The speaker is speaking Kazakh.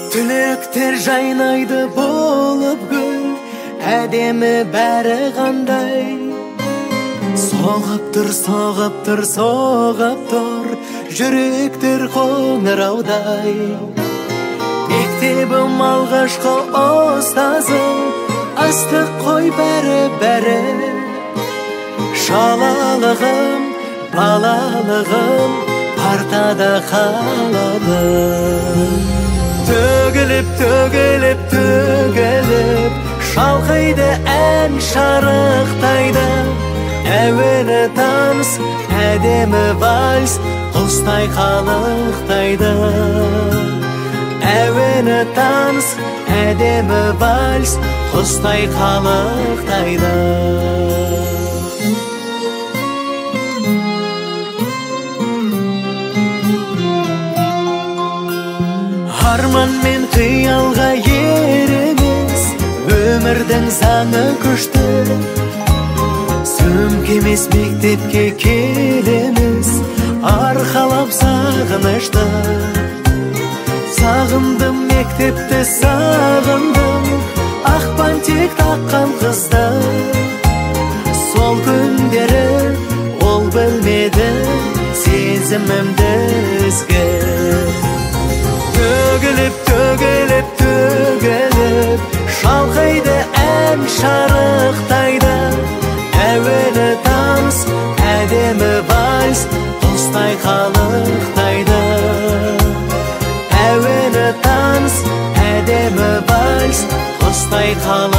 Түлектер жайнайды болып гүл, әдемі бәрі қандай. Соғып тұр, соғып тұр, соғып тұр, жүректер қоңыраудай. Мектебім алғашқы ұстазым, астық қой бәрі. Шалалығым, балалығым, партада қалады. Төгіліп, шалқайды ән шарықтайды. Әуені таныс, әдемі вальс, құстай қалықтайды. Әуені таныс, әдемі вальс, құстай қалықтайды. Арман мен қиялға еремес, өмірдің заңы күшті. Сөмкемес мектепке келеміз, арқалап сағынышты. Сағындым мектепті, сағындым ақпан тек таққан қызды. Сол күндері ол білмеді сезімімді ізгі. Төгіліп, шалқайды ән шарықтайды. Әуені таныс, әдемі вальс, құстай қалықтайды. Әуені таныс, әдемі вальс, құстай қалықтайды.